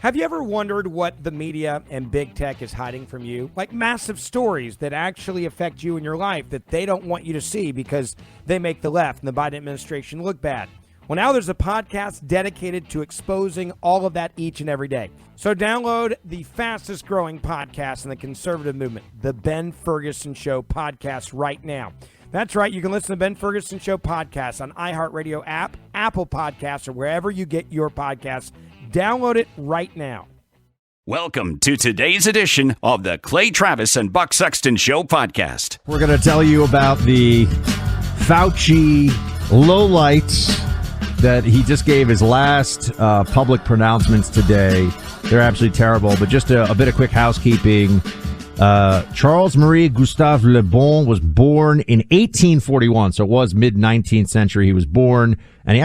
Have you ever wondered what the media and big tech is hiding from you? Like massive stories that actually affect you in your life that they don't want you to see because they make the left and the Biden administration look bad. Well, now there's a podcast dedicated to exposing all of that each and every day. So download the fastest growing podcast in the conservative movement, the Ben Ferguson Show podcast right now. That's right. You can listen to Ben Ferguson Show podcast on iHeartRadio app, Apple Podcasts, or wherever you get your podcasts. Download it right now. Welcome to today's edition of the Clay Travis and Buck Sexton Show podcast. We're going to tell you about the Fauci lowlights that he just gave his last public pronouncements today. They're absolutely terrible, but just a bit of quick housekeeping. Charles-Marie Gustave Le Bon was born in 1841, so it was mid-19th century he was born, and he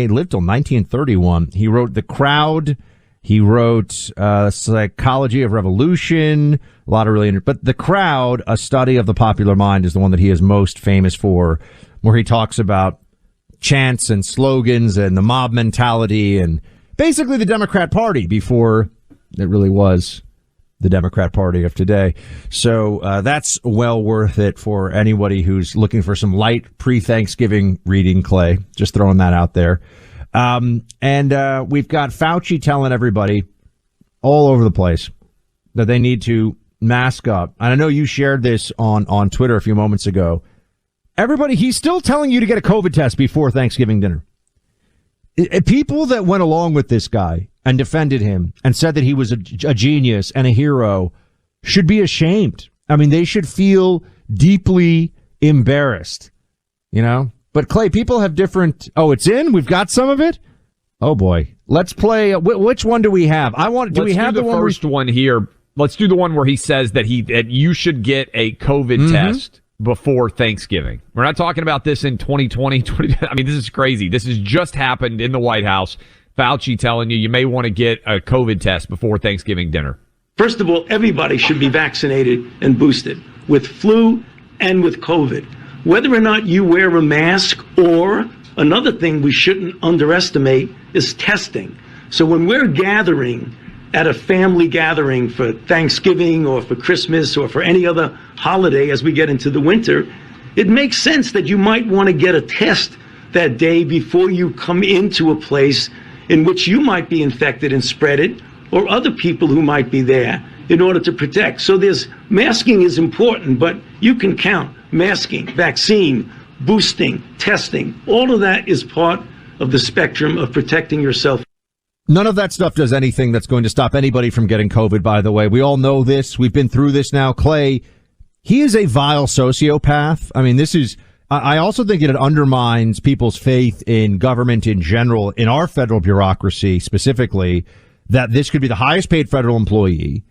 lived till 1931. He wrote The Crowd, he wrote Psychology of Revolution, a lot of but The Crowd, a study of the popular mind, is the one that he is most famous for, where he talks about chants and slogans and the mob mentality and basically the Democrat Party before it really was the Democrat Party of today. So that's well worth it for anybody who's looking for some light pre-Thanksgiving reading, Clay. Just throwing that out there. And we've got Fauci telling everybody all over the place that they need to mask up. And I know you shared this on Twitter a few moments ago. Everybody, he's still telling you to get a COVID test before Thanksgiving dinner. People that went along with this guy and defended him and said that he was a genius and a hero should be ashamed. I mean, they should feel deeply embarrassed, you know? But Clay, people have different. Oh, it's in. We've got some of it. Oh boy, let's play. Which one do we have? We have the first one here? Let's do the one where he says that you should get a COVID test before Thanksgiving. We're not talking about this in 2020. I mean, this is crazy. This has just happened in the White House. Fauci telling you may want to get a COVID test before Thanksgiving dinner. First of all, everybody should be vaccinated and boosted with flu and with COVID. Whether or not you wear a mask, or another thing we shouldn't underestimate is testing. So when we're gathering at a family gathering for Thanksgiving or for Christmas or for any other holiday as we get into the winter, it makes sense that you might want to get a test that day before you come into a place in which you might be infected and spread it, or other people who might be there, in order to protect. So masking is important, but you can count masking, vaccine, boosting, testing. All of that is part of the spectrum of protecting yourself. None of that stuff does anything that's going to stop anybody from getting COVID, by the way. We all know this. We've been through this now. Clay, he is a vile sociopath. I mean, I also think it undermines people's faith in government in general, in our federal bureaucracy specifically, that this could be the highest paid federal employee,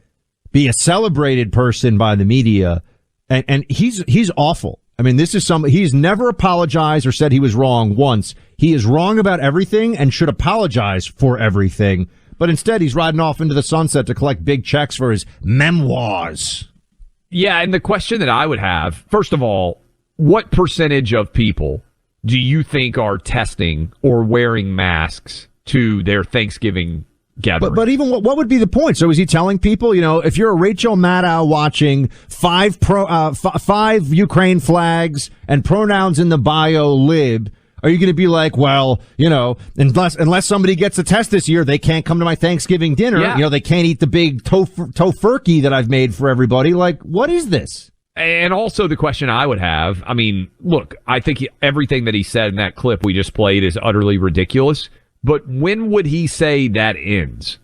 be a celebrated person by the media, and he's awful. I mean, he's never apologized or said he was wrong once. He is wrong about everything and should apologize for everything. But instead, he's riding off into the sunset to collect big checks for his memoirs. Yeah, and the question that I would have, first of all, what percentage of people do you think are testing or wearing masks to their Thanksgiving gathering? But even what would be the point? So is he telling people, if you're a Rachel Maddow watching five Ukraine flags and pronouns in the bio lib, are you going to be like, well, unless somebody gets a test this year, they can't come to my Thanksgiving dinner. Yeah. They can't eat the big tofurkey that I've made for everybody. Like, what is this? And also the question I would have, I mean, look, I think everything that he said in that clip we just played is utterly ridiculous. But when would he say that ends?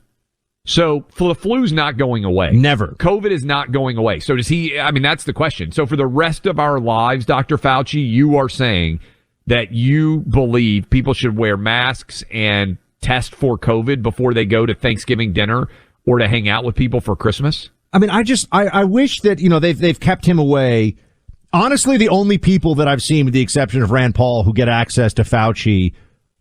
So the flu's not going away. Never. COVID is not going away. So that's the question. So for the rest of our lives, Dr. Fauci, you are saying that you believe people should wear masks and test for COVID before they go to Thanksgiving dinner or to hang out with people for Christmas? I mean, I wish that, they've kept him away. Honestly, the only people that I've seen, with the exception of Rand Paul, who get access to Fauci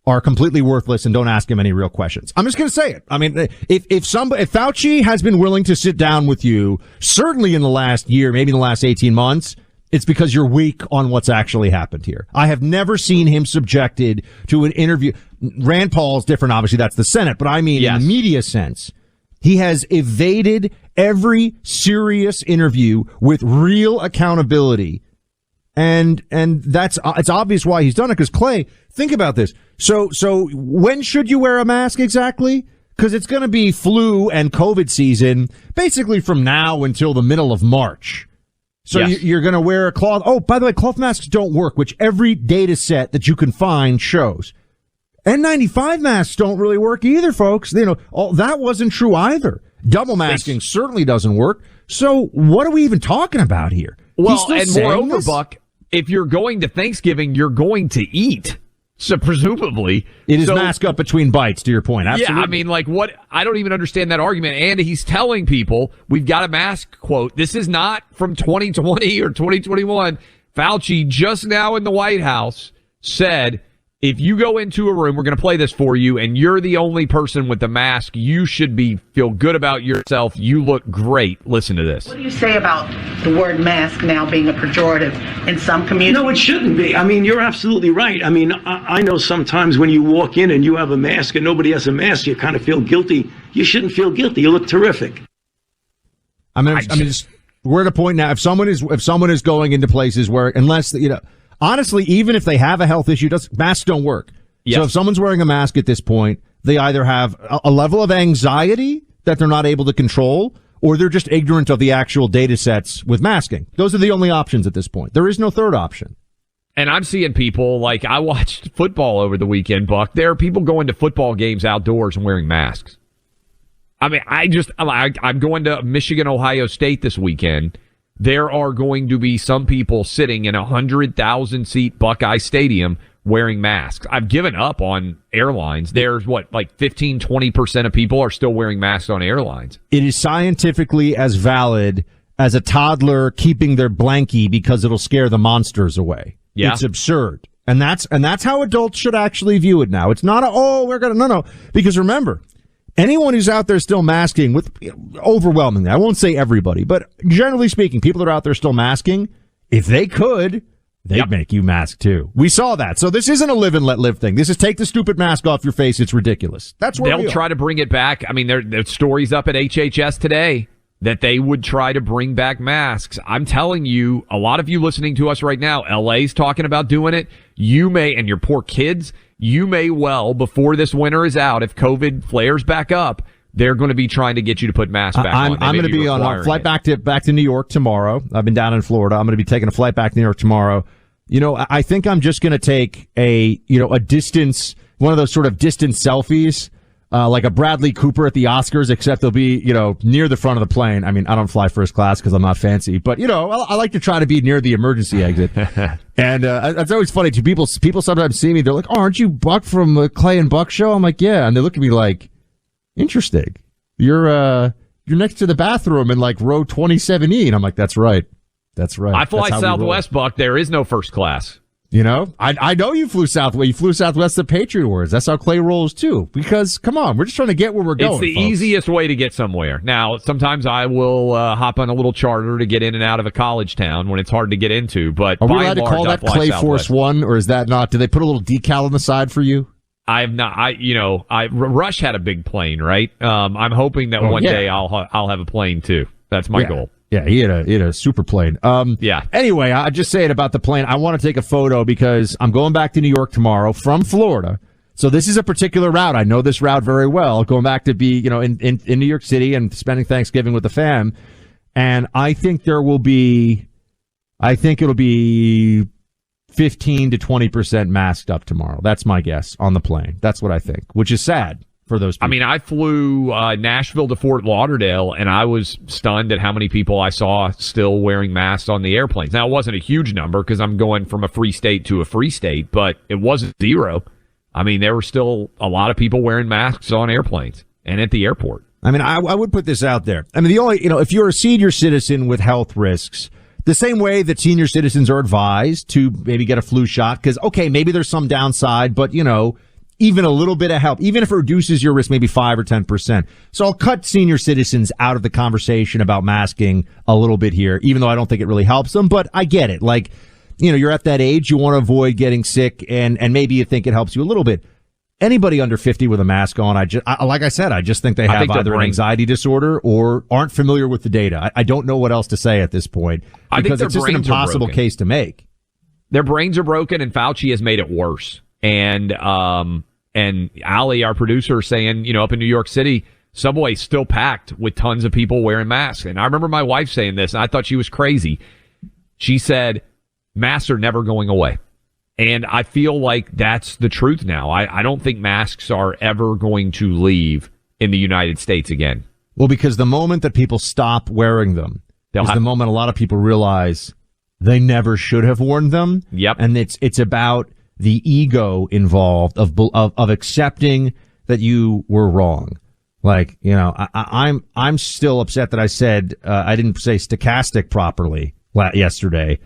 are completely worthless and don't ask him any real questions. I'm just going to say it. I mean, if Fauci has been willing to sit down with you, certainly in the last year, maybe in the last 18 months, it's because you're weak on what's actually happened here. I have never seen him subjected to an interview. Rand Paul's different, obviously, that's the Senate, but I mean, in the media sense, He has evaded every serious interview with real accountability. And it's obvious why he's done it, because Clay, think about this. So when should you wear a mask exactly? Because it's going to be flu and COVID season basically from now until the middle of March. So yes. You're going to wear a cloth. Oh, by the way, cloth masks don't work, which every data set that you can find shows. N95 masks don't really work either, folks. That wasn't true either. Double masking certainly doesn't work. So what are we even talking about here? Well, and moreover, Buck, if you're going to Thanksgiving, you're going to eat. So presumably, it is mask up between bites, to your point. Absolutely. Yeah, I mean, like, what? I don't even understand that argument. And he's telling people we've got a mask, quote. This is not from 2020 or 2021. Fauci just now in the White House said, if you go into a room, we're going to play this for you, and you're the only person with the mask, you should feel good about yourself. You look great. Listen to this. What do you say about the word mask now being a pejorative in some communities? No, it shouldn't be. I mean, you're absolutely right. I mean, I know sometimes when you walk in and you have a mask and nobody has a mask, you kind of feel guilty. You shouldn't feel guilty. You look terrific. We're at a point now. If someone is going into places where, unless honestly, even if they have a health issue, masks don't work. Yes. So if someone's wearing a mask at this point, they either have a level of anxiety that they're not able to control, or they're just ignorant of the actual data sets with masking. Those are the only options at this point. There is no third option. And I'm seeing people, like, I watched football over the weekend, Buck. There are people going to football games outdoors and wearing masks. I mean, I'm going to Michigan, Ohio State this weekend. There are going to be some people sitting in a 100,000-seat Buckeye Stadium wearing masks. I've given up on airlines. There's 15-20% of people are still wearing masks on airlines. It is scientifically as valid as a toddler keeping their blankie because it'll scare the monsters away. Yeah. It's absurd. And that's how adults should actually view it now. It's not no. Because remember, anyone who's out there still masking, with overwhelmingly, I won't say everybody, but generally speaking, people that are out there still masking, if they could, they'd make you mask too. We saw that. So this isn't a live and let live thing. This is take the stupid mask off your face. It's ridiculous. That's where they'll try to bring it back. I mean, there's stories up at HHS today that they would try to bring back masks. I'm telling you, a lot of you listening to us right now, LA's talking about doing it. You may, and your poor kids, you may well, before this winter is out, if COVID flares back up, they're going to be trying to get you to put masks back on. I'm going to be on a flight back to New York tomorrow. I've been down in Florida. I'm going to be taking a flight back to New York tomorrow. I think I'm just going to take a distance, one of those sort of distance selfies, like a Bradley Cooper at the Oscars, except they'll be, near the front of the plane. I mean, I don't fly first class because I'm not fancy, but, I like to try to be near the emergency exit. And it's always funny too. People sometimes see me, they're like, "Oh, aren't you Buck from the Clay and Buck show?" I'm like, "Yeah," and they look at me like, "Interesting. You're next to the bathroom in like row 27E," and I'm like, "That's right. That's right." I fly Southwest, Buck. There is no first class. I know you flew Southwest. You flew Southwest the Patriot Awards. That's how Clay rolls too. Because come on, we're just trying to get where we're going. It's the folks. easiest way to get somewhere. Now, sometimes I will hop on a little charter to get in and out of a college town when it's hard to get into. But are we allowed to call that Clay Force One, or is that not? Do they put a little decal on the side for you? I have not. Rush had a big plane, right? I'm hoping that one day I'll have a plane too. That's my goal. Yeah, he had a super plane. Anyway, I just saying about the plane. I want to take a photo because I'm going back to New York tomorrow from Florida. So this is a particular route. I know this route very well. Going back to be, in New York City and spending Thanksgiving with the fam. And I think it'll be 15 to 20% masked up tomorrow. That's my guess on the plane. That's what I think, which is sad for those people. I mean, I flew Nashville to Fort Lauderdale, and I was stunned at how many people I saw still wearing masks on the airplanes. Now, it wasn't a huge number because I'm going from a free state to a free state, but it wasn't zero. I mean, there were still a lot of people wearing masks on airplanes and at the airport. I mean, I would put this out there. I mean, the only, if you're a senior citizen with health risks, the same way that senior citizens are advised to maybe get a flu shot, because, okay, maybe there's some downside, but, even a little bit of help, even if it reduces your risk maybe 5 or 10%. So I'll cut senior citizens out of the conversation about masking a little bit here, even though I don't think it really helps them. But I get it. Like, you're at that age, you want to avoid getting sick, and maybe you think it helps you a little bit. anybody under 50 with a mask on, like I said, I just think they have either an anxiety disorder or aren't familiar with the data. I don't know what else to say at this point because it's just an impossible case to make. Their brains are broken, and Fauci has made it worse. And Ali, our producer, saying, up in New York City, Subway's still packed with tons of people wearing masks. And I remember my wife saying this, and I thought she was crazy. She said, masks are never going away. And I feel like that's the truth now. I don't think masks are ever going to leave in the United States again. Well, because the moment that people stop wearing them is the moment a lot of people realize they never should have worn them. Yep. And it's about the ego involved of accepting that you were wrong. Like, I'm still upset that I said I didn't say stochastic properly yesterday.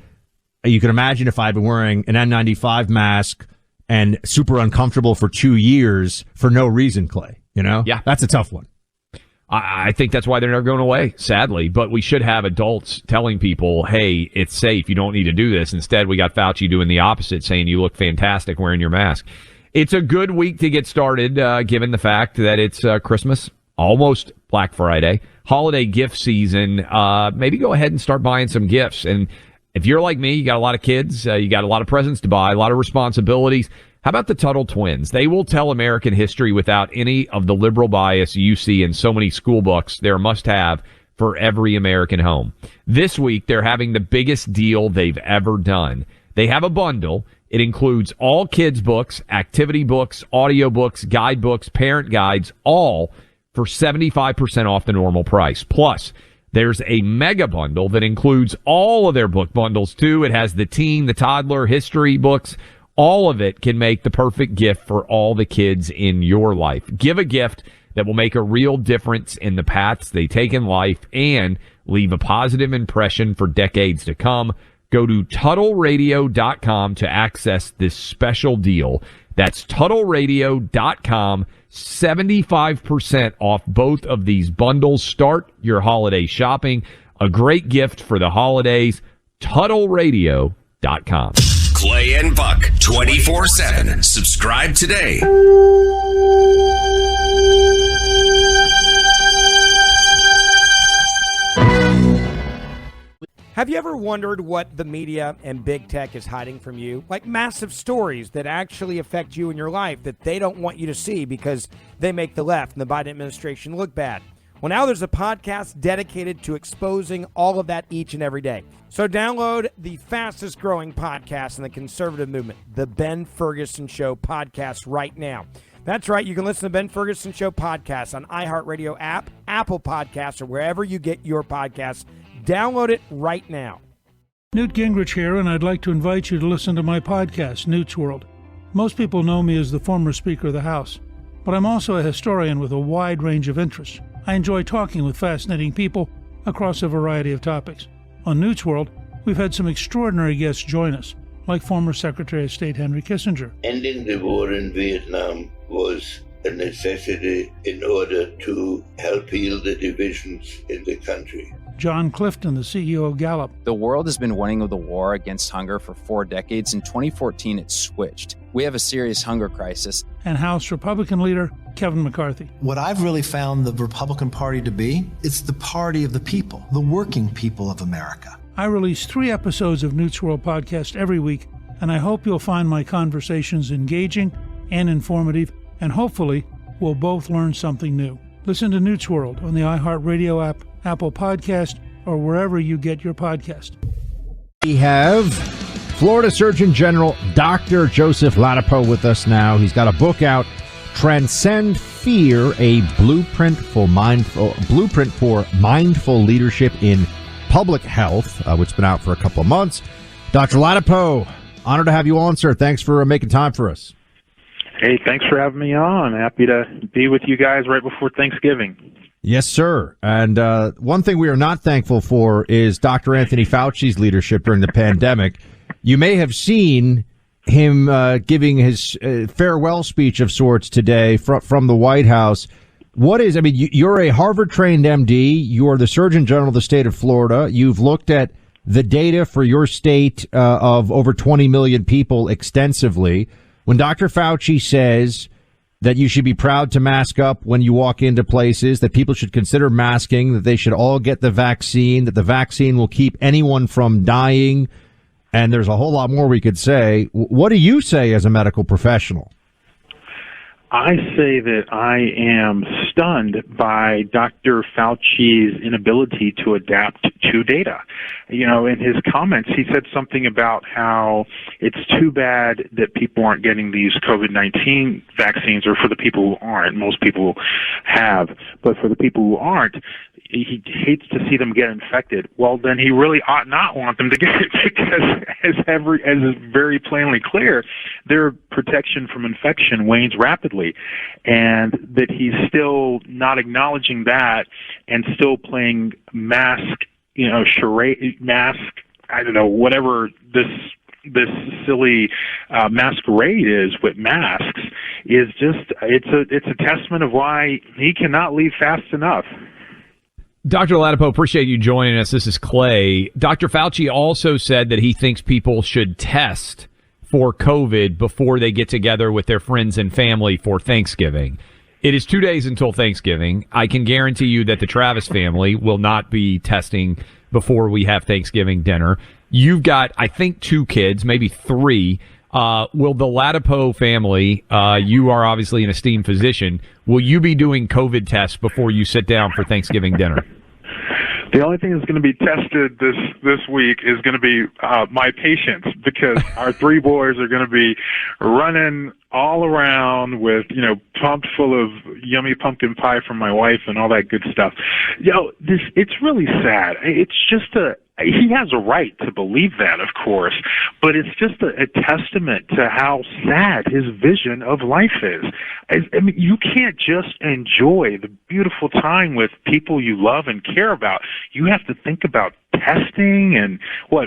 You can imagine if I'd been wearing an N95 mask and super uncomfortable for 2 years for no reason, Clay. Yeah, that's a tough one. I think that's why they're never going away, sadly. But we should have adults telling people, hey, it's safe. You don't need to do this. Instead, we got Fauci doing the opposite, saying you look fantastic wearing your mask. It's a good week to get started, given the fact that it's Christmas, almost Black Friday, holiday gift season. Maybe go ahead and start buying some gifts. And if you're like me, you got a lot of kids, you got a lot of presents to buy, a lot of responsibilities. How about the Tuttle twins? They will tell American history without any of the liberal bias you see in so many school books. They're a must-have for every American home. This week, they're having the biggest deal they've ever done. They have a bundle. It includes all kids' books, activity books, audio books, guidebooks, parent guides, all for 75% off the normal price. Plus, there's a mega bundle that includes all of their book bundles, too. It has the teen, the toddler, history books. All of it can make the perfect gift for all the kids in your life. Give a gift that will make a real difference in the paths they take in life and leave a positive impression for decades to come. Go to TuttleRadio.com to access this special deal. That's TuttleRadio.com. 75% off both of these bundles. Start your holiday shopping. A great gift for the holidays. TuttleRadio.com. Clay and Buck 24/7. Subscribe today. Have you ever wondered what the media and big tech is hiding from you? Like massive stories that actually affect you in your life that they don't want you to see because they make the left and the Biden administration look bad. Well, now there's a podcast dedicated to exposing all of that each and every day. So download the fastest growing podcast in the conservative movement, the Ben Ferguson Show podcast right now. That's right. You can listen to the Ben Ferguson Show podcast on iHeartRadio app, Apple Podcasts, or wherever you get your podcasts. Download it right now. Newt Gingrich here, and I'd like to invite you to listen to my podcast, Newt's World. Most people know me as the former Speaker of the House, but I'm also a historian with a wide range of interests. I enjoy talking with fascinating people across a variety of topics. On Newt's World, we've had some extraordinary guests join us, like former Secretary of State Henry Kissinger. Ending the war in Vietnam was a necessity in order to help heal the divisions in the country. John Clifton, the CEO of Gallup. The world has been winning the war against hunger for 4 decades. In 2014, it switched. We have a serious hunger crisis. And House Republican leader Kevin McCarthy. What I've really found the Republican Party to be, it's the party of the people, the working people of America. I release 3 episodes of Newt's World podcast every week, and I hope you'll find my conversations engaging and informative, and hopefully we'll both learn something new. Listen to Newt's World on the iHeartRadio app, Apple Podcast, or wherever you get your podcast. We have Florida Surgeon General Dr. Joseph Ladapo with us now. He's got a book out, Transcend Fear, a blueprint for mindful leadership in public health, which has been out for a couple of months. Dr. Ladapo, honored to have you on, sir. Thanks for making time for us. Hey, thanks for having me on. Happy to be with you guys right before Thanksgiving. Yes, sir. And one thing we are not thankful for is Dr. Anthony Fauci's leadership during the pandemic. You may have seen him giving his farewell speech of sorts today from the White House. You're a Harvard-trained MD. You are the Surgeon General of the state of Florida. You've looked at the data for your state of over 20 million people extensively. When Dr. Fauci says that you should be proud to mask up when you walk into places, that people should consider masking, that they should all get the vaccine, that the vaccine will keep anyone from dying. And there's a whole lot more we could say. What do you say as a medical professional? I say that I am stunned by Dr. Fauci's inability to adapt to data. You know, in his comments, he said something about how it's too bad that people aren't getting these COVID-19 vaccines, or for the people who aren't. Most people have, but for the people who aren't, he hates to see them get infected. Well, then he really ought not want them to get it, because as is very plainly clear, their protection from infection wanes rapidly, and that he's still not acknowledging that and still playing charade, I don't know, whatever this silly masquerade is with masks is just, it's a testament of why he cannot leave fast enough. Dr. Latipo, appreciate you joining us. This is Clay. Dr. Fauci also said that he thinks people should test for COVID before they get together with their friends and family for Thanksgiving. It is 2 days until Thanksgiving. I can guarantee you that the Travis family will not be testing before we have Thanksgiving dinner. You've got, I think, 2 kids, maybe 3. Will the Latipo family, you are obviously an esteemed physician, will you be doing COVID tests before you sit down for Thanksgiving dinner? The only thing that's going to be tested this week is going to be my patience, because our 3 boys are going to be running all around with, pumped full of yummy pumpkin pie from my wife and all that good stuff. It's really sad. It's just he has a right to believe that, of course, but it's just a testament to how sad his vision of life is. I mean, you can't just enjoy the beautiful time with people you love and care about. You have to think about testing and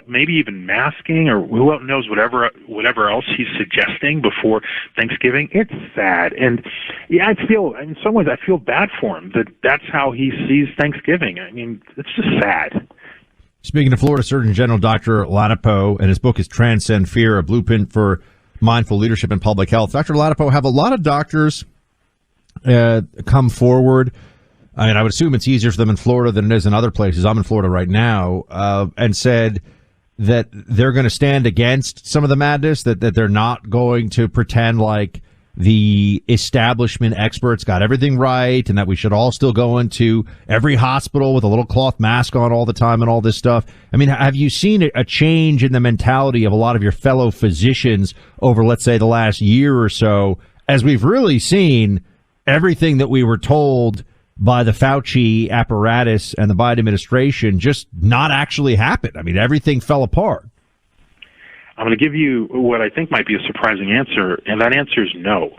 maybe even masking, or who knows, whatever else he's suggesting before Thanksgiving. It's sad. And yeah, in some ways I feel bad for him that's how he sees Thanksgiving. I mean, it's just sad. Speaking of Florida Surgeon General Dr. Latipo, and his book is Transcend Fear, a blueprint for mindful leadership in public health. Dr. Latipo, have a lot of doctors come forward. I mean, I would assume it's easier for them in Florida than it is in other places. I'm in Florida right now, and said that they're going to stand against some of the madness, that they're not going to pretend like the establishment experts got everything right, and that we should all still go into every hospital with a little cloth mask on all the time and all this stuff. I mean, have you seen a change in the mentality of a lot of your fellow physicians over, let's say, the last year or so, as we've really seen everything that we were told by the Fauci apparatus and the Biden administration just not actually happen? I mean, everything fell apart. I'm going to give you what I think might be a surprising answer, and that answer is no.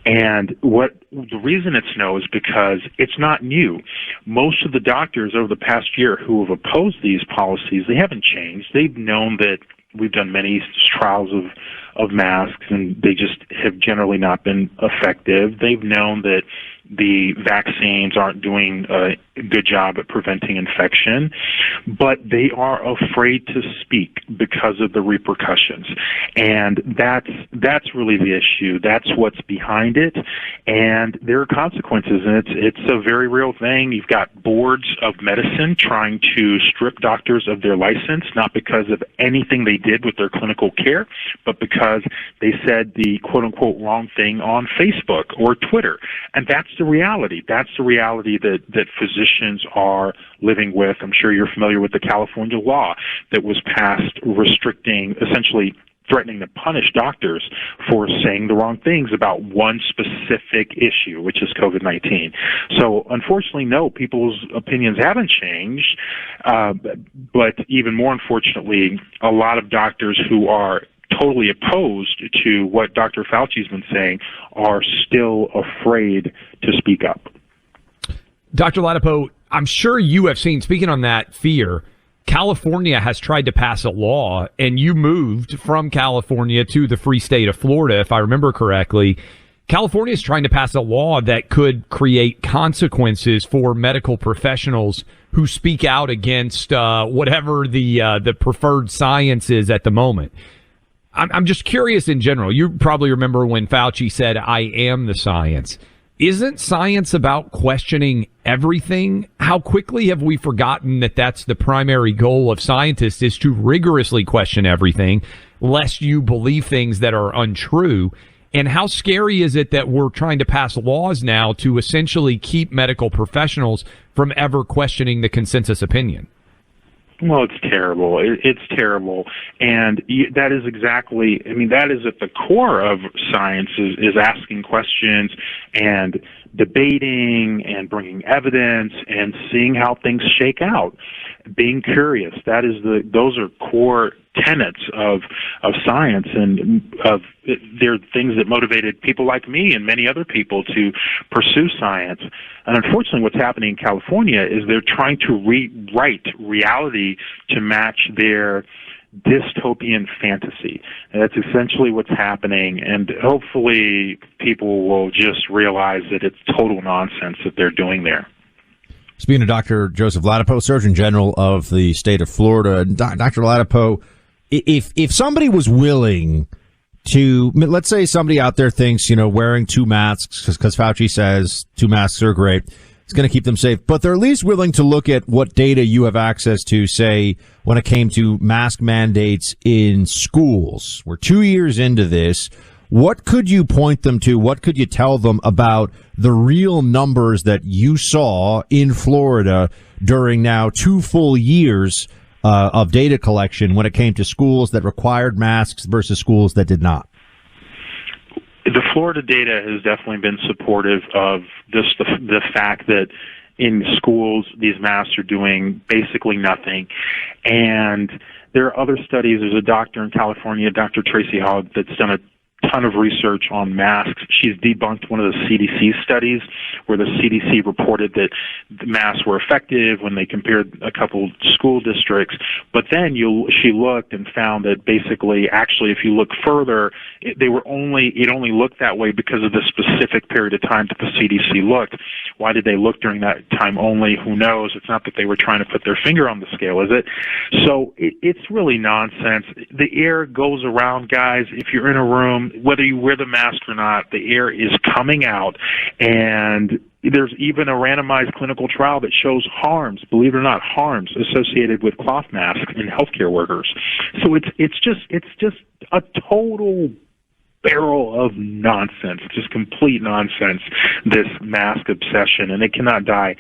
And the reason it's no is because it's not new. Most of the doctors over the past year who have opposed these policies, they haven't changed. They've known that we've done many trials of masks, and they just have generally not been effective. They've known that the vaccines aren't doing a good job at preventing infection, but they are afraid to speak because of the repercussions. And that's really the issue. That's what's behind it. And there are consequences, and it's a very real thing. You've got boards of medicine trying to strip doctors of their license, not because of anything they did with their clinical care, but because they said the quote-unquote wrong thing on Facebook or Twitter. And that's the reality. That's the reality that physicians are living with. I'm sure you're familiar with the California law that was passed restricting, essentially threatening to punish doctors for saying the wrong things about one specific issue, which is COVID-19. So unfortunately, no, people's opinions haven't changed. But even more unfortunately, a lot of doctors who are totally opposed to what Dr. Fauci's been saying are still afraid to speak up. Dr. Latipo, I'm sure you have seen, speaking on that fear, California has tried to pass a law, and you moved from California to the free state of Florida, if I remember correctly. California is trying to pass a law that could create consequences for medical professionals who speak out against whatever the preferred science is at the moment. I'm just curious in general. You probably remember when Fauci said, "I am the science." Isn't science about questioning everything? How quickly have we forgotten that that's the primary goal of scientists, is to rigorously question everything, lest you believe things that are untrue? And how scary is it that we're trying to pass laws now to essentially keep medical professionals from ever questioning the consensus opinion? Well, it's terrible. It's terrible. And that is exactly, I mean, that is at the core of science, is asking questions and debating and bringing evidence and seeing how things shake out. Being curious. Those are core tenets of science, and they're things that motivated people like me and many other people to pursue science. And unfortunately, what's happening in California is they're trying to rewrite reality to match their dystopian fantasy. And that's essentially what's happening. And hopefully people will just realize that it's total nonsense that they're doing there. Speaking of Dr. Joseph Ladapo, Surgeon General of the state of Florida, Dr. Ladapo, if somebody was willing to, let's say somebody out there thinks, wearing 2 masks, because Fauci says 2 masks are great, it's going to keep them safe, but they're at least willing to look at what data you have access to, say, when it came to mask mandates in schools. We're 2 years into this. What could you point them to? What could you tell them about the real numbers that you saw in Florida during now 2 full years of data collection when it came to schools that required masks versus schools that did not? The Florida data has definitely been supportive of just the fact that in schools these masks are doing basically nothing. And there are other studies. There's a doctor in California, Dr. Tracy Hogg, that's done a ton of research on masks. She's debunked one of the CDC studies where the CDC reported that the masks were effective when they compared a couple school districts. But then she looked and found that basically, actually, if you look further, it only looked that way because of the specific period of time that the CDC looked. Why did they look during that time only? Who knows? It's not that they were trying to put their finger on the scale, is it? So it's really nonsense. The air goes around, guys. If you're in a room, whether you wear the mask or not, the air is coming out, and there's even a randomized clinical trial that shows harms, believe it or not, harms associated with cloth masks in healthcare workers. So it's just a total barrel of nonsense, just complete nonsense, this mask obsession, and it cannot die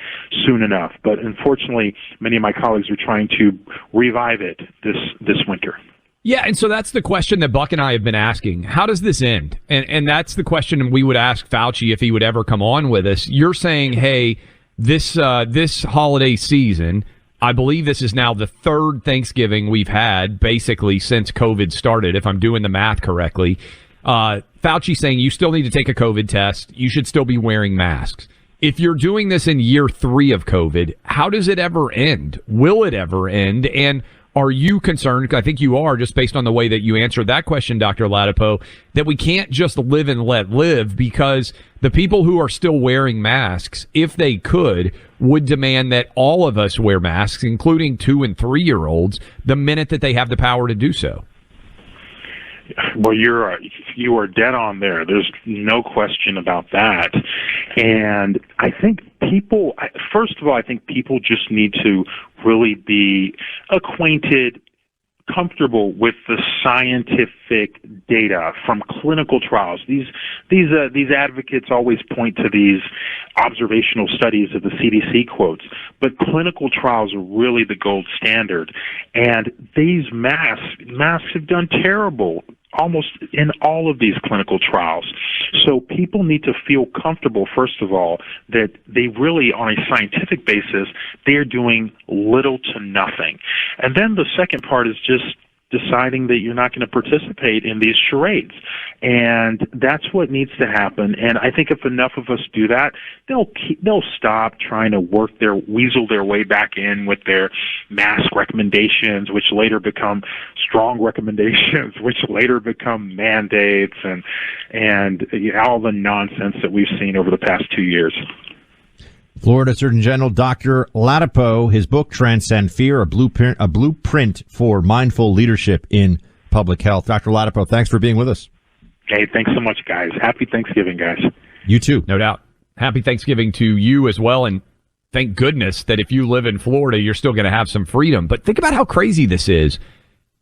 soon enough. But unfortunately, many of my colleagues are trying to revive it this winter. Yeah, and so that's the question that Buck and I have been asking. How does this end? And that's the question we would ask Fauci if he would ever come on with us. You're saying, hey, this holiday season, I believe this is now the 3rd Thanksgiving we've had basically since COVID started, if I'm doing the math correctly. Fauci saying you still need to take a COVID test. You should still be wearing masks. If you're doing this in year 3 of COVID, how does it ever end? Will it ever end? And are you concerned, I think you are, just based on the way that you answered that question, Dr. Ladapo, that we can't just live and let live, because the people who are still wearing masks, if they could, would demand that all of us wear masks, including 2- and 3-year-olds, the minute that they have the power to do so? Well, you are dead on there. There's no question about that. And I think people, first of all, I think people just need to really be acquainted, comfortable with the scientific data from clinical trials. These advocates always point to these observational studies of the CDC quotes, but clinical trials are really the gold standard. And these masks have done terrible almost in all of these clinical trials. So people need to feel comfortable, first of all, that they really, on a scientific basis, they're doing little to nothing. And then the second part is just deciding that you're not going to participate in these charades. And that's what needs to happen. And I think if enough of us do that, they'll stop trying to weasel their way back in with their mask recommendations, which later become strong recommendations, which later become mandates, and all the nonsense that we've seen over the past 2 years. Florida Surgeon General Dr. Ladapo, his book Transcend Fear, a blueprint for mindful leadership in Public Health. Dr. Ladapo, thanks for being with us. Hey, thanks so much, guys. Happy Thanksgiving, guys. You too. No doubt. Happy Thanksgiving to you as well. And thank goodness that if you live in Florida, you're still going to have some freedom. But think about how crazy this is.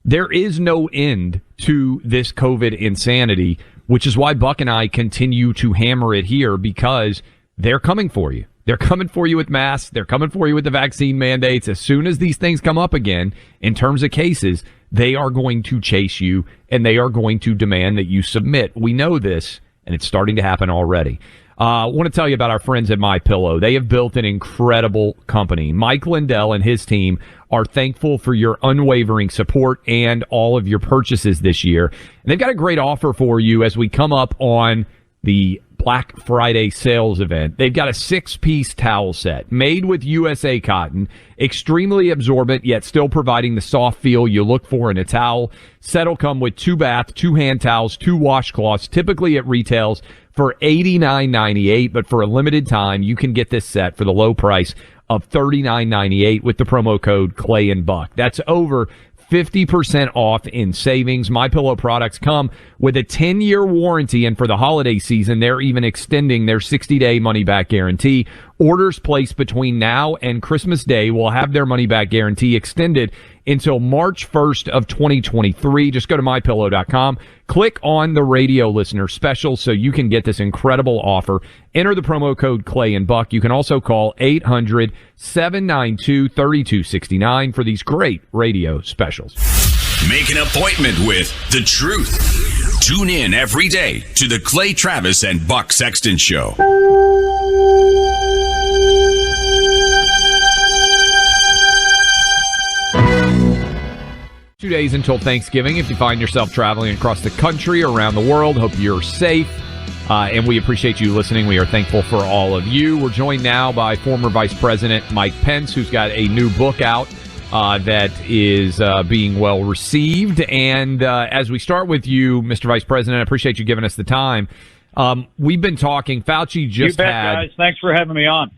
There is no end to this COVID insanity, which is why Buck and I continue to hammer it here, because they're coming for you. They're coming for you with masks. They're coming for you with the vaccine mandates. As soon as these things come up again, in terms of cases, they are going to chase you and they are going to demand that you submit. We know this, and it's starting to happen already. I want to tell you about our friends at MyPillow. They have built an incredible company. Mike Lindell and his team are thankful for your unwavering support and all of your purchases this year. And they've got a great offer for you as we come up on the Black Friday sales event. They've got a 6-piece towel set made with USA cotton, extremely absorbent, yet still providing the soft feel you look for in a towel. Set will come with 2 bath, 2 hand towels, 2 washcloths. Typically it retails for $89.98, but for a limited time, you can get this set for the low price of $39.98 with the promo code Clay and Buck. That's over 50% off in savings. MyPillow products come with a 10-year warranty, and for the holiday season, they're even extending their 60-day money-back guarantee. Orders placed between now and Christmas Day will have their money-back guarantee extended until March 1st of 2023. Just go to MyPillow.com. Click on the radio listener special so you can get this incredible offer. Enter the promo code Clay and Buck. You can also call 800-792-3269 for these great radio specials. Make an appointment with the truth. Tune in every day to the Clay Travis and Buck Sexton Show. 2 days until Thanksgiving. If you find yourself traveling across the country or around the world, hope you're safe. And we appreciate you listening. We are thankful for all of you. We're joined now by former Vice President Mike Pence, who's got a new book out that is being well received. And as we start with you, Mr. Vice President, I appreciate you giving us the time. We've been talking. Fauci just guys. Thanks for having me on.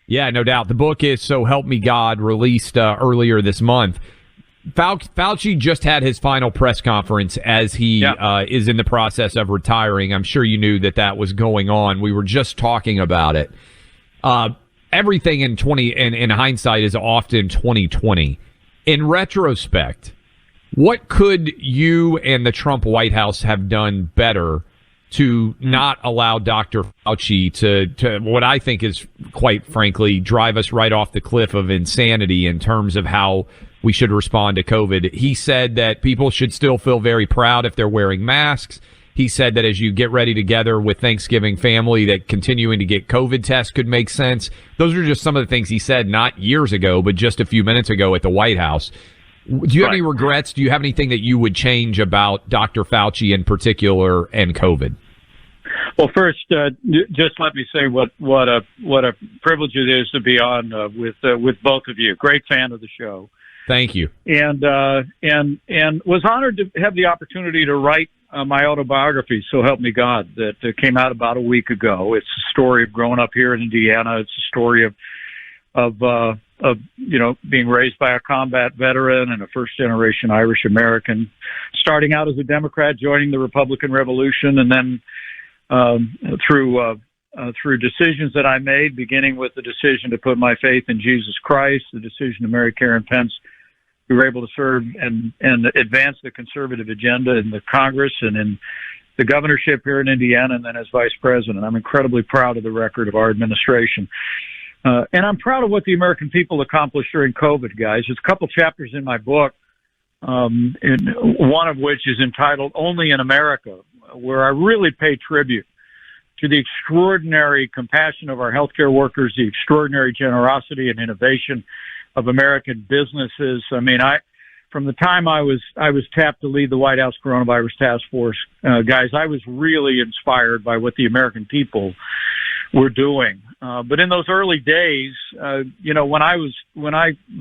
Yeah, no doubt. The book is So Help Me God, released earlier this month. Fauci just had his final press conference as he is in the process of retiring. I'm sure you knew that was going on. We were just talking about it. Everything in hindsight is often 2020. In retrospect, what could you and the Trump White House have done better to not allow Dr. Fauci to what I think is, quite frankly, drive us right off the cliff of insanity in terms of how we should respond to COVID? He said that people should still feel very proud if they're wearing masks. He said that as you get ready together with Thanksgiving family, that continuing to get COVID tests could make sense. Those are just some of the things he said not years ago, but just a few minutes ago at the White House. Do you have any regrets? Do you have anything that you would change about Dr. Fauci in particular and COVID? Well, first, just let me say what a privilege it is to be on with both of you. Great fan of the show. Thank you. And was honored to have the opportunity to write my autobiography, So Help Me God, that came out about a week ago. It's a story of growing up here in Indiana. It's a story of being raised by a combat veteran and a first-generation Irish American, starting out as a Democrat, joining the Republican Revolution, and then through decisions that I made, beginning with the decision to put my faith in Jesus Christ, the decision to marry Karen Pence. We were able to serve and advance the conservative agenda in the Congress and in the governorship here in Indiana, and then as vice president. I'm incredibly proud of the record of our administration. And I'm proud of what the American people accomplished during COVID, guys. There's a couple chapters in my book, one of which is entitled Only in America, where I really pay tribute to the extraordinary compassion of our healthcare workers, the extraordinary generosity and innovation of American businesses. I mean, from the time I was tapped to lead the White House Coronavirus Task Force, guys, I was really inspired by what the American people were doing. But in those early days, when I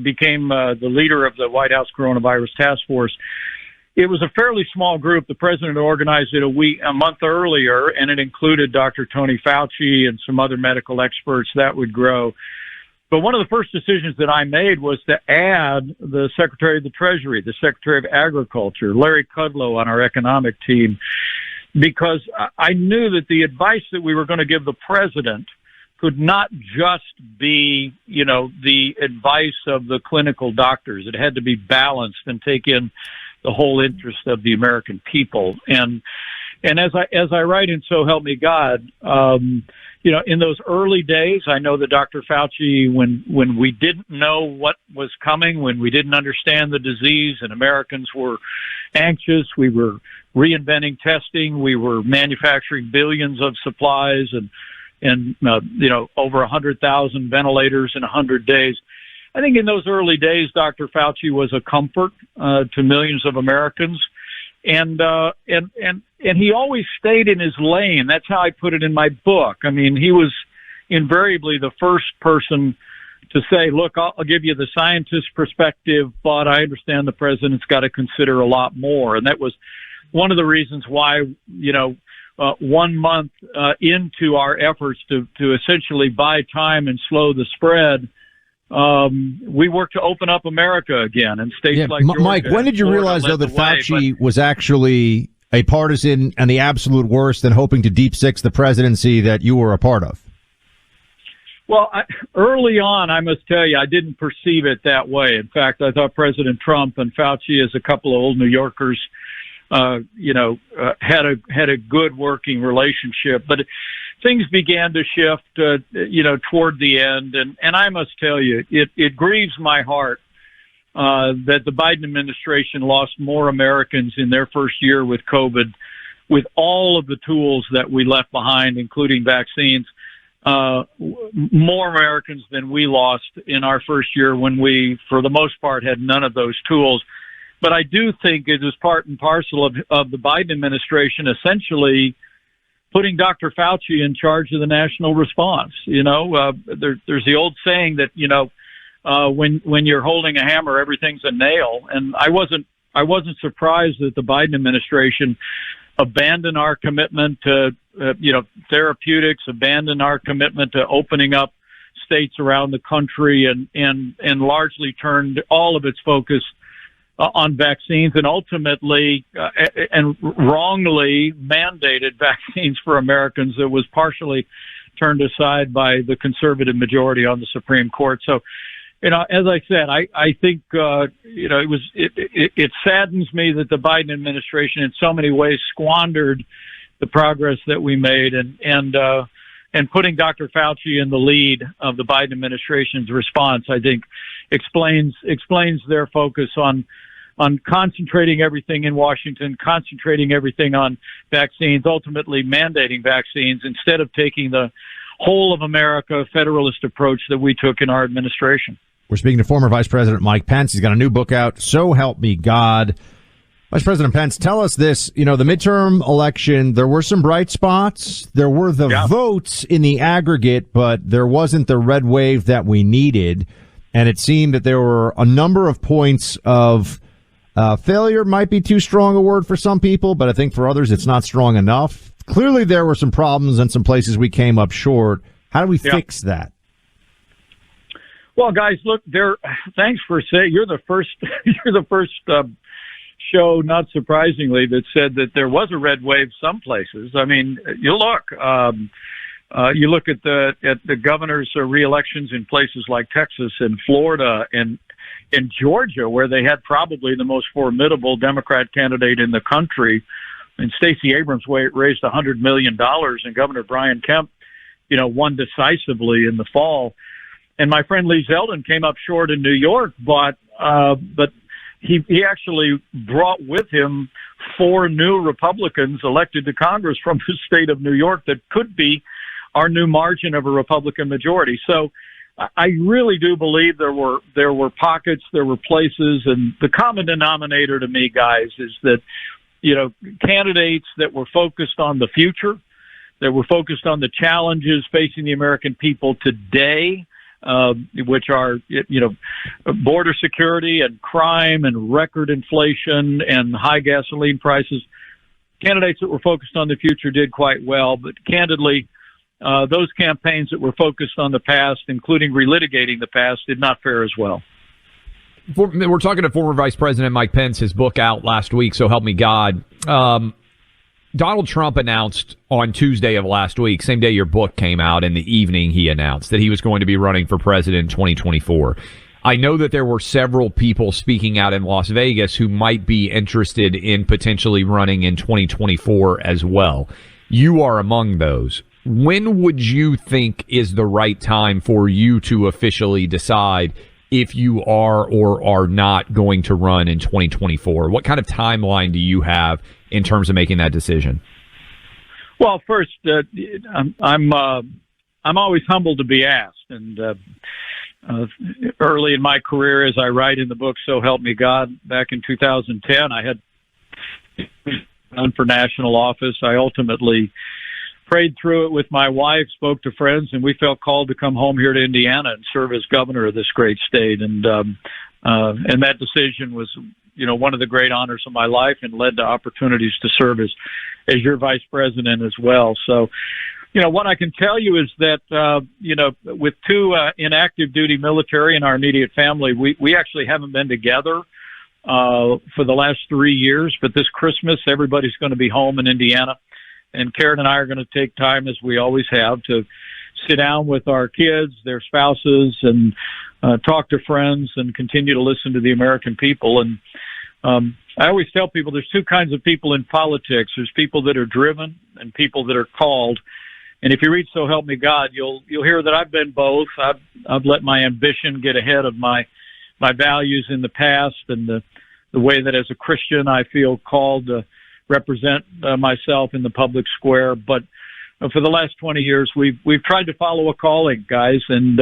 became the leader of the White House Coronavirus Task Force, it was a fairly small group. The president organized it a month earlier, and it included Dr. Tony Fauci and some other medical experts. That would grow But one of the first decisions that I made was to add the Secretary of the Treasury, the Secretary of Agriculture, Larry Kudlow on our economic team, because I knew that the advice that we were going to give the president could not just be, the advice of the clinical doctors. It had to be balanced and take in the whole interest of the American people. And as I write in So Help Me God, in those early days, I know that Dr. Fauci, when we didn't know what was coming, when we didn't understand the disease and Americans were anxious, we were reinventing testing, we were manufacturing billions of supplies and over 100,000 ventilators in 100 days. I think in those early days, Dr. Fauci was a comfort to millions of Americans. And he always stayed in his lane. That's how I put it in my book. I mean, he was invariably the first person to say, look, I'll give you the scientist perspective, but I understand the president's got to consider a lot more. And that was one of the reasons why, 1 month into our efforts to essentially buy time and slow the spread, we worked to open up America again in states like Georgia. Mike, when did you realize, though, that Fauci was actually a partisan and the absolute worst and hoping to deep six the presidency that you were a part of? Well, early on, I must tell you, I didn't perceive it that way. In fact, I thought President Trump and Fauci, as a couple of old New Yorkers, had a good working relationship. But things began to shift, toward the end. And I must tell you, it grieves my heart that the Biden administration lost more Americans in their first year with COVID, with all of the tools that we left behind, including vaccines, more Americans than we lost in our first year when we, for the most part, had none of those tools. But I do think it is part and parcel of the Biden administration essentially putting Dr. Fauci in charge of the national response. There's the old saying that, when you're holding a hammer, everything's a nail. And I wasn't surprised that the Biden administration abandoned our commitment to, therapeutics, abandoned our commitment to opening up states around the country and largely turned all of its focus on vaccines and ultimately and wrongly mandated vaccines for Americans that was partially turned aside by the conservative majority on the Supreme Court. So, as I said, I think, it saddens me that the Biden administration in so many ways squandered the progress that we made and putting Dr. Fauci in the lead of the Biden administration's response, I think explains their focus on concentrating everything in Washington, concentrating everything on vaccines, ultimately mandating vaccines instead of taking the whole of America federalist approach that we took in our administration. We're speaking to former Vice President Mike Pence. He's got a new book out, So Help Me God. Vice President Pence, tell us this. The midterm election, there were some bright spots. There were the votes in the aggregate, but there wasn't the red wave that we needed. And it seemed that there were a number of points of failure might be too strong a word for some people, but I think for others it's not strong enough. Clearly there were some problems and some places we came up short. How do we fix that? Well, guys, look, thanks for saying you're the first show, not surprisingly, that said that there was a red wave some places. I mean, you look at the governor's re-elections in places like Texas and Florida and in Georgia, where they had probably the most formidable Democrat candidate in the country. And Stacey Abrams raised $100 million, and Governor Brian Kemp, won decisively in the fall. And my friend Lee Zeldin came up short in New York, but he actually brought with him 4 new Republicans elected to Congress from the state of New York that could be our new margin of a Republican majority. So I really do believe there were pockets, there were places, and the common denominator to me, guys, is that, candidates that were focused on the future, that were focused on the challenges facing the American people today, which are, border security and crime and record inflation and high gasoline prices. Candidates that were focused on the future did quite well, but candidly, those campaigns that were focused on the past, including relitigating the past, did not fare as well. We're talking to former Vice President Mike Pence, his book out last week, So Help Me God. Donald Trump announced on Tuesday of last week, same day your book came out, in the evening he announced that he was going to be running for president in 2024. I know that there were several people speaking out in Las Vegas who might be interested in potentially running in 2024 as well. You are among those. When would you think is the right time for you to officially decide if you are or are not going to run in 2024? What kind of timeline do you have in terms of making that decision? Well, first, I'm always humbled to be asked, and early in my career, as I write in the book, So Help Me God, back in 2010, I had run for national office. I ultimately prayed through it with my wife, spoke to friends, and we felt called to come home here to Indiana and serve as governor of this great state. And that decision was, one of the great honors of my life, and led to opportunities to serve as your vice president as well. So, what I can tell you is that, with two inactive duty military in our immediate family, we actually haven't been together for the last 3 years. But this Christmas, everybody's going to be home in Indiana. And Karen and I are going to take time, as we always have, to sit down with our kids, their spouses, and talk to friends and continue to listen to the American people. And I always tell people there's two kinds of people in politics. There's people that are driven and people that are called. And if you read So Help Me God, you'll hear that I've been both. I've let my ambition get ahead of my values in the past, and the way that as a Christian I feel called to represent myself in the public square. But for the last 20 years, we've tried to follow a calling, guys, and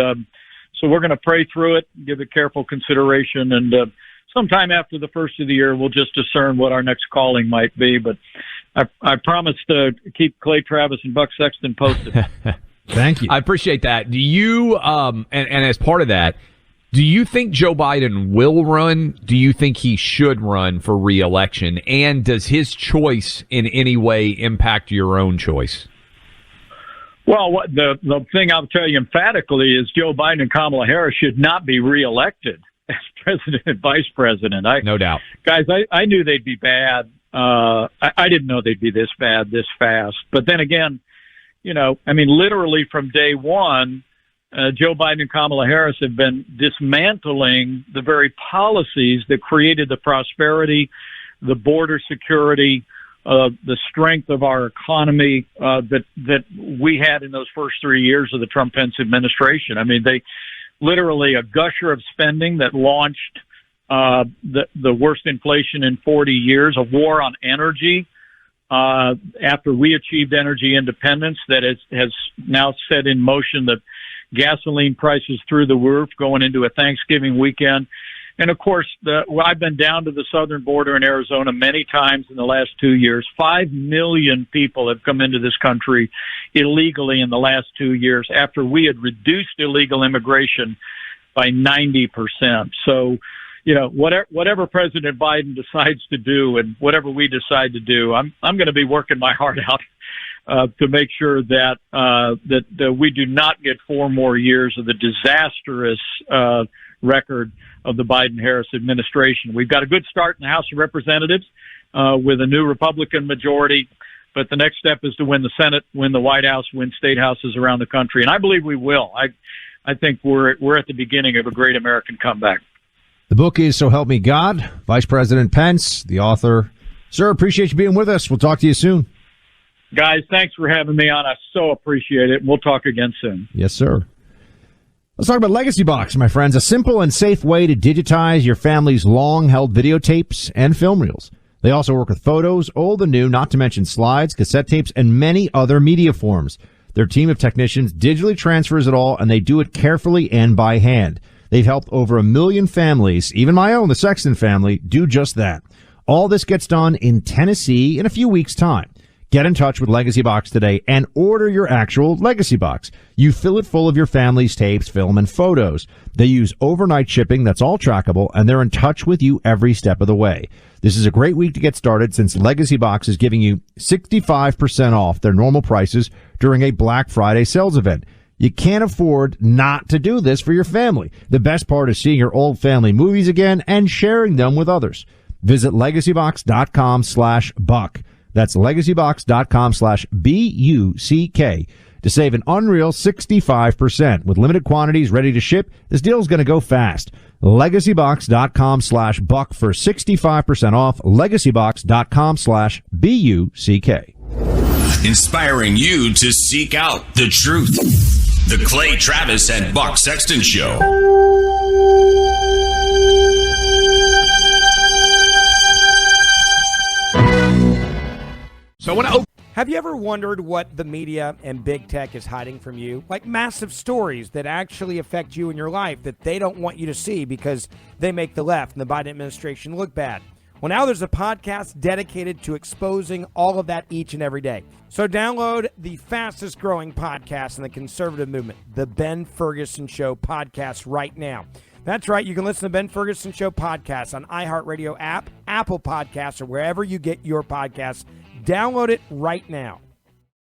so we're going to pray through it, give it careful consideration, and sometime after the first of the year, we'll just discern what our next calling might be. But I promise to keep Clay Travis and Buck Sexton posted. Thank you. I appreciate that. Do you, and as part of that, do you think Joe Biden will run? Do you think he should run for re-election? And does his choice in any way impact your own choice? Well, the thing I'll tell you emphatically is Joe Biden and Kamala Harris should not be reelected as president and vice president. No doubt. Guys, I knew they'd be bad. I didn't know they'd be this bad, this fast. But then again, literally from day one, Joe Biden and Kamala Harris have been dismantling the very policies that created the prosperity, the border security, the strength of our economy that we had in those first 3 years of the Trump-Pence administration. I mean, they literally a gusher of spending that launched the worst inflation in 40 years, a war on energy after we achieved energy independence that has now set in motion the gasoline prices through the roof going into a Thanksgiving weekend. And of course, I've been down to the southern border in Arizona many times in the last 2 years. 5 million people have come into this country illegally in the last 2 years after we had reduced illegal immigration by 90%. So, whatever President Biden decides to do and whatever we decide to do, I'm going to be working my heart out to make sure that we do not get 4 more years of the disastrous record of the Biden-Harris administration. We've got a good start in the House of Representatives with a new Republican majority, but the next step is to win the Senate, win the White House, win state houses around the country, and I believe we will. I think we're at the beginning of a great American comeback. The book is So Help Me God, Vice President Pence, the author. Sir, appreciate you being with us. We'll talk to you soon. Guys, thanks for having me on. I so appreciate it. We'll talk again soon. Yes, sir. Let's talk about Legacy Box, my friends. A simple and safe way to digitize your family's long-held videotapes and film reels. They also work with photos, old and new, not to mention slides, cassette tapes, and many other media forms. Their team of technicians digitally transfers it all, and they do it carefully and by hand. They've helped over 1 million families, even my own, the Sexton family, do just that. All this gets done in Tennessee in a few weeks' time. Get in touch with Legacy Box today and order your actual Legacy Box. You fill it full of your family's tapes, film, and photos. They use overnight shipping that's all trackable, and they're in touch with you every step of the way. This is a great week to get started since Legacy Box is giving you 65% off their normal prices during a Black Friday sales event. You can't afford not to do this for your family. The best part is seeing your old family movies again and sharing them with others. Visit legacybox.com/buck. That's legacybox.com/BUCK to save an unreal 65%. With limited quantities ready to ship, this deal is going to go fast. Legacybox.com/buck for 65% off. Legacybox.com/BUCK. Inspiring you to seek out the truth. The Clay Travis and Buck Sexton Show. So have you ever wondered what the media and big tech is hiding from you? Like massive stories that actually affect you in your life that they don't want you to see because they make the left and the Biden administration look bad. Well, now there's a podcast dedicated to exposing all of that each and every day. So download the fastest growing podcast in the conservative movement, the Ben Ferguson Show podcast right now. That's right. You can listen to Ben Ferguson Show podcast on iHeartRadio app, Apple Podcasts, or wherever you get your podcasts. Download it right now.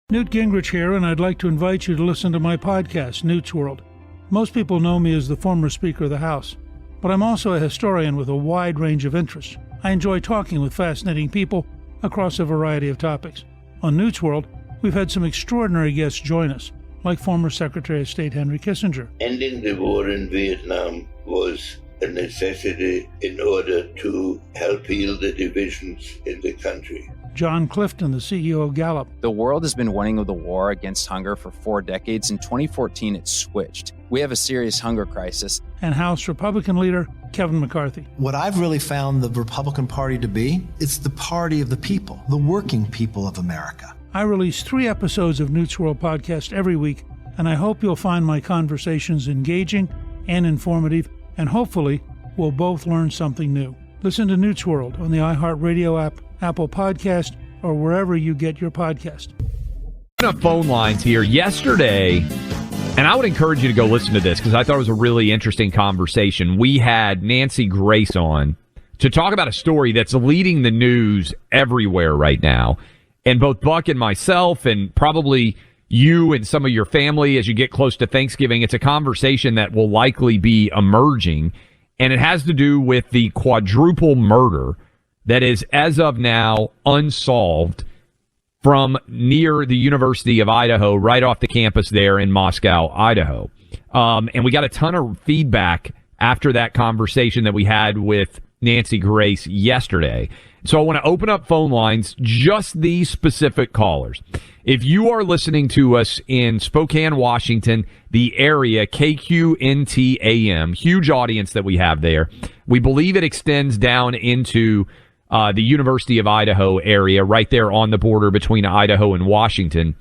Newt Gingrich here, and I'd like to invite you to listen to my podcast, Newt's World. Most people know me as the former Speaker of the House, but I'm also a historian with a wide range of interests. I enjoy talking with fascinating people across a variety of topics. On Newt's World, we've had some extraordinary guests join us, like former Secretary of State Henry Kissinger. Ending the war in Vietnam was a necessity in order to help heal the divisions in the country. John Clifton, the CEO of Gallup. The world has been winning the war against hunger for 4 decades. In 2014, it switched. We have a serious hunger crisis. And House Republican leader Kevin McCarthy. What I've really found the Republican Party to be, it's the party of the people, the working people of America. I release 3 episodes of Newt's World podcast every week, and I hope you'll find my conversations engaging and informative, and hopefully we'll both learn something new. Listen to Newt's World on the iHeartRadio app, Apple Podcast, or wherever you get your podcast. Phone lines here yesterday, and I would encourage you to go listen to this because I thought it was a really interesting conversation. We had Nancy Grace on to talk about a story that's leading the news everywhere right now. And both Buck and myself, and probably you and some of your family as you get close to Thanksgiving, it's a conversation that will likely be emerging. And it has to do with the quadruple murder that is, as of now, unsolved from near the University of Idaho, right off the campus there in Moscow, Idaho. And we got a ton of feedback after that conversation that we had with Nancy Grace yesterday. So I want to open up phone lines, just these specific callers. If you are listening to us in Spokane, Washington, the area, KQNT AM, huge audience that we have there. We believe it extends down into the University of Idaho area, right there on the border between Idaho and Washington.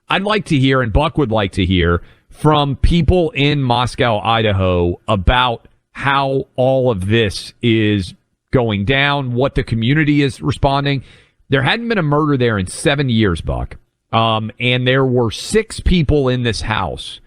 I'd like to hear, and Buck would like to hear, from people in Moscow, Idaho, about how all of this is going down, what the community is responding. There hadn't been a murder there in 7 years, Buck. And there were 6 people in this house.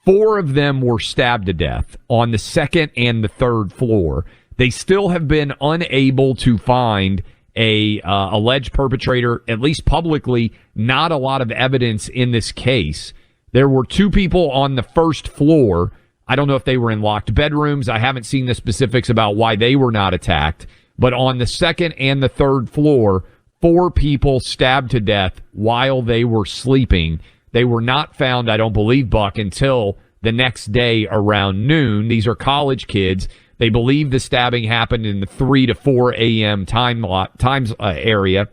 4 of them were stabbed to death on the 2nd and the 3rd floor. They still have been unable to find a alleged perpetrator, at least publicly. Not a lot of evidence in this case. There were 2 people on the 1st floor. I don't know if they were in locked bedrooms. I haven't seen the specifics about why they were not attacked. But on the 2nd and the 3rd floor, 4 people stabbed to death while they were sleeping. They were not found, I don't believe, Buck, until the next day around noon. These are college kids. They believe the stabbing happened in the 3 to 4 a.m. times area.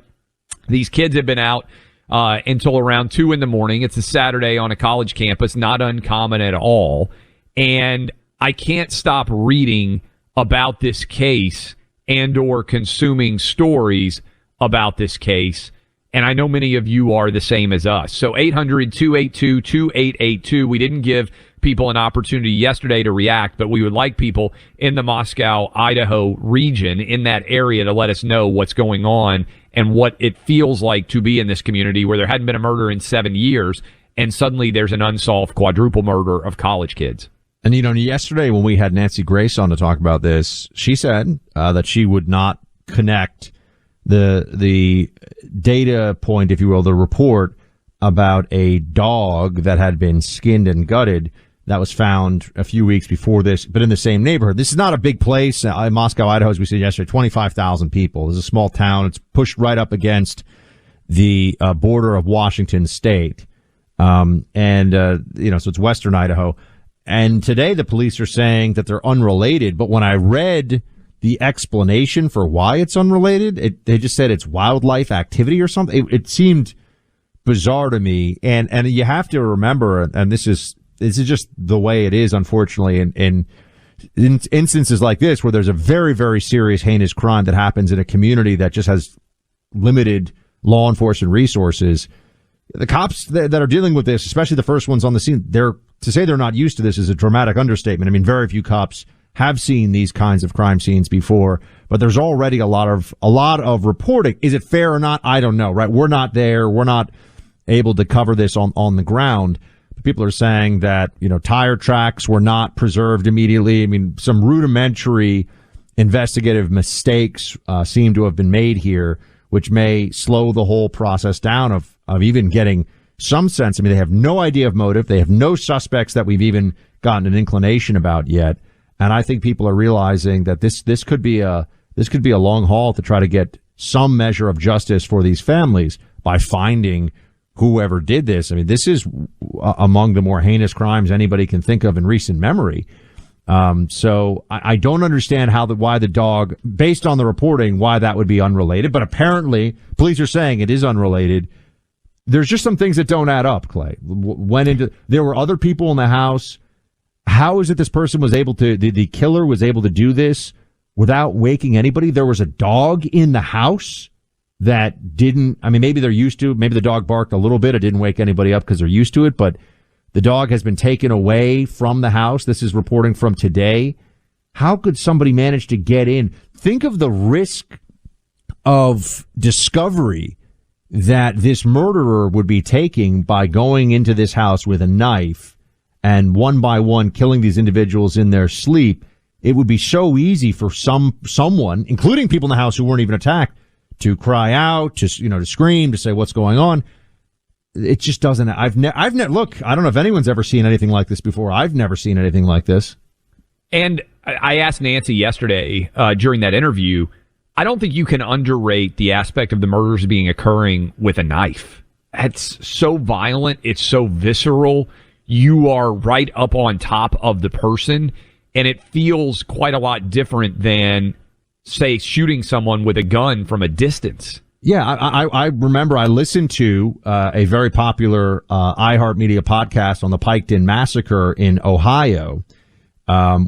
These kids have been out until around 2 in the morning. It's a Saturday on a college campus, not uncommon at all. And I can't stop reading about this case and or consuming stories about this case. And I know many of you are the same as us. So 800-282-2882. We didn't give people an opportunity yesterday to react, but we would like people in the Moscow, Idaho region, in that area, to let us know what's going on and what it feels like to be in this community where there hadn't been a murder in 7 years, and suddenly there's an unsolved quadruple murder of college kids. And, yesterday when we had Nancy Grace on to talk about this, she said that she would not connect the data point, if you will, the report about a dog that had been skinned and gutted that was found a few weeks before this, but in the same neighborhood. This is not a big place. Moscow, Idaho, as we said yesterday, 25,000 people. This is a small town. It's pushed right up against the border of Washington State. So it's western Idaho. And today the police are saying that they're unrelated, but when I read the explanation for why it's unrelated, they just said it's wildlife activity or something. It seemed bizarre to me. And you have to remember, and this is just the way it is, unfortunately, in instances like this where there's a very, very serious, heinous crime that happens in a community that just has limited law enforcement resources. The cops that are dealing with this, especially the first ones on the scene, to say they're not used to this is a dramatic understatement. I mean, very few cops have seen these kinds of crime scenes before, but there's already a lot of reporting. Is it fair or not? I don't know, right? We're not there. We're not able to cover this on the ground. People are saying that, tire tracks were not preserved immediately. I mean, some rudimentary investigative mistakes seem to have been made here, which may slow the whole process down of even getting some sense. I mean, they have no idea of motive. They have no suspects that we've even gotten an inclination about yet. And I think people are realizing that this could be a long haul to try to get some measure of justice for these families by finding whoever did this. I mean, this is among the more heinous crimes anybody can think of in recent memory. So I don't understand why the dog, based on the reporting, why that would be unrelated. But apparently, police are saying it is unrelated. There's just some things that don't add up, Clay. There were other people in the house. How is it this person was able to, the killer was able to do this without waking anybody? There was a dog in the house that didn't, maybe they're used to, maybe the dog barked a little bit. It didn't wake anybody up because they're used to it, but the dog has been taken away from the house. This is reporting from today. How could somebody manage to get in? Think of the risk of discovery that this murderer would be taking by going into this house with a knife and one by one killing these individuals in their sleep. It would be so easy for someone, including people in the house who weren't even attacked, to cry out, to scream, to say what's going on. It just doesn't. Look, I don't know if anyone's ever seen anything like this before. I've never seen anything like this. And I asked Nancy yesterday during that interview, I don't think you can underrate the aspect of the murders occurring with a knife. It's so violent. It's so visceral. You are right up on top of the person, and it feels quite a lot different than, say, shooting someone with a gun from a distance. Yeah, I remember I listened to a very popular iHeartMedia podcast on the Piketon Massacre in Ohio,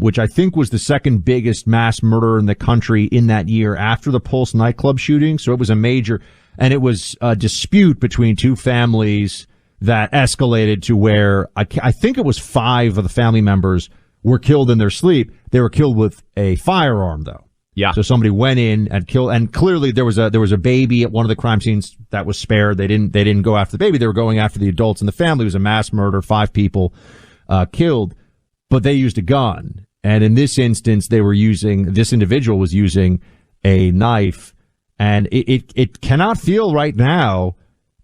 which I think was the second biggest mass murder in the country in that year after the Pulse nightclub shooting. So it was a major, and it was a dispute between two families that escalated to where I think it was 5 of the family members were killed in their sleep. They were killed with a firearm, though. Yeah. So somebody went in and killed, and clearly there was a baby at one of the crime scenes that was spared. They didn't go after the baby. They were going after the adults in the family. It was a mass murder, 5 people killed, but they used a gun. And in this instance, this individual was using a knife, and it cannot feel right now.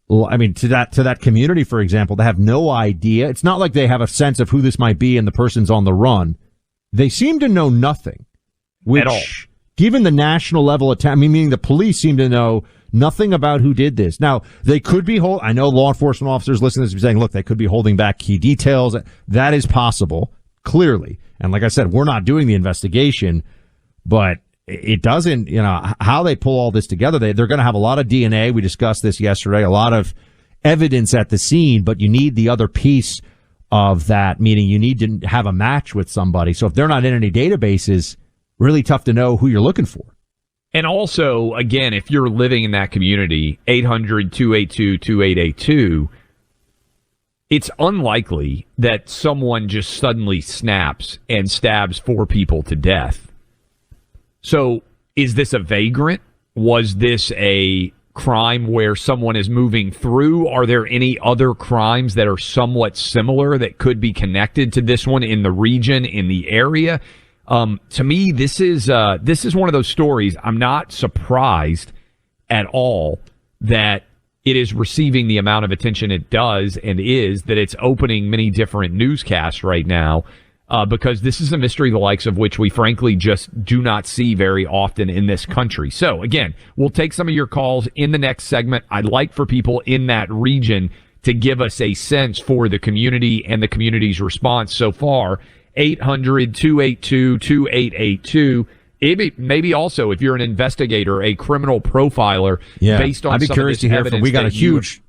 To that community, for example, they have no idea. It's not like they have a sense of who this might be and the person's on the run. They seem to know nothing, at all. Given the national level attack, meaning the police seem to know nothing about who did this. Now, they could be I know law enforcement officers listening to this saying, look, they could be holding back key details. That is possible, clearly. And like I said, we're not doing the investigation, but it doesn't, how they pull all this together. They're going to have a lot of DNA. We discussed this yesterday, a lot of evidence at the scene, but you need the other piece of that, meaning you need to have a match with somebody. So if they're not in any databases, really tough to know who you're looking for. And also, again, if you're living in that community, 800-282-2882, it's unlikely that someone just suddenly snaps and stabs 4 people to death. So is this a vagrant? Was this a crime where someone is moving through. Are there any other crimes that are somewhat similar that could be connected to this one in the region, in the area? To me, this is one of those stories. I'm not surprised at all that it is receiving the amount of attention it does, and that it's opening many different newscasts right now, because this is a mystery the likes of which we frankly just do not see very often in this country. So again, we'll take some of your calls in the next segment. I'd like for people in that region to give us a sense for the community and the community's response so far. 800-282-2882. Maybe also, if you're an investigator, a criminal profiler, based on I'd be some curious of to this hear from. evidence We got a huge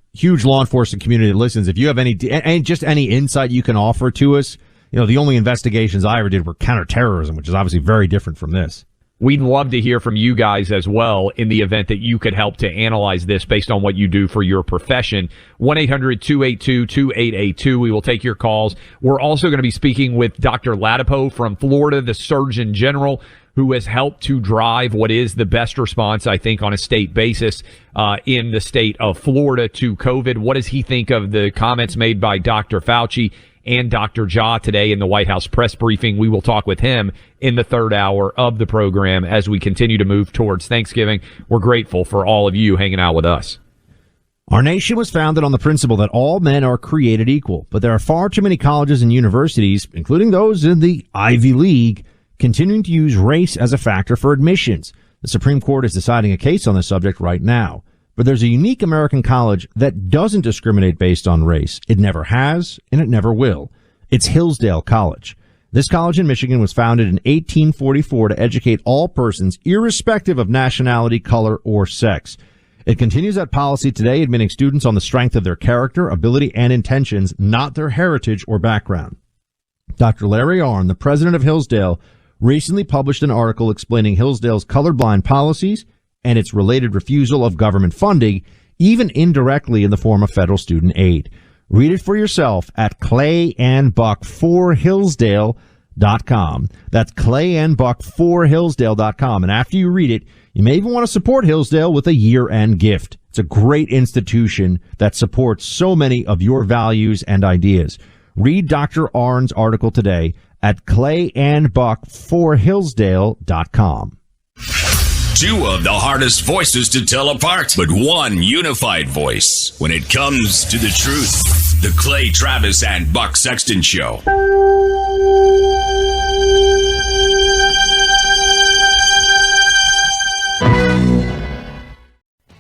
law enforcement community that listens. If you have any insight you can offer to us, the only investigations I ever did were counterterrorism, which is obviously very different from this. We'd love to hear from you guys as well in the event that you could help to analyze this based on what you do for your profession. 1-800-282-2882. We will take your calls. We're also going to be speaking with Dr. Ladapo from Florida, the Surgeon General, who has helped to drive what is the best response, I think, on a state basis in the state of Florida to COVID. What does he think of the comments made by Dr. Fauci and Dr. Jha today in the White House press briefing? We will talk with him in the third hour of the program as we continue to move towards Thanksgiving. We're grateful for all of you hanging out with us. Our nation was founded on the principle that all men are created equal, but there are far too many colleges and universities, including those in the Ivy League, continuing to use race as a factor for admissions. The Supreme Court is deciding a case on this subject right now. But there's a unique American college that doesn't discriminate based on race. It never has, and it never will. It's Hillsdale College. This college in Michigan was founded in 1844 to educate all persons, irrespective of nationality, color, or sex. It continues that policy today, admitting students on the strength of their character, ability, and intentions, not their heritage or background. Dr. Larry Arnn, the president of Hillsdale, recently published an article explaining Hillsdale's colorblind policies and its related refusal of government funding, even indirectly in the form of federal student aid. Read it for yourself at clayandbuck4hillsdale.com. That's clayandbuck4hillsdale.com. And after you read it, you may even want to support Hillsdale with a year-end gift. It's a great institution that supports so many of your values and ideas. Read Dr. Arnn's article today at clayandbuck4hillsdale.com. Two of the hardest voices to tell apart, but one unified voice when it comes to the truth. The Clay, Travis, and Buck Sexton Show.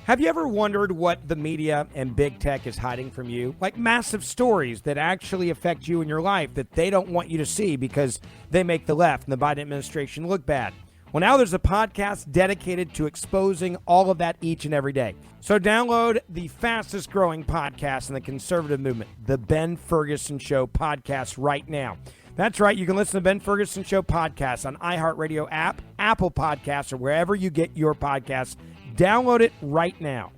Have you ever wondered what the media and big tech is hiding from you? Like massive stories that actually affect you in your life that they don't want you to see because they make the left and the Biden administration look bad. Well, now there's a podcast dedicated to exposing all of that each and every day. So download the fastest growing podcast in the conservative movement, the Ben Ferguson Show podcast, right now. That's right. You can listen to Ben Ferguson Show podcast on iHeartRadio app, Apple Podcasts, or wherever you get your podcasts. Download it right now.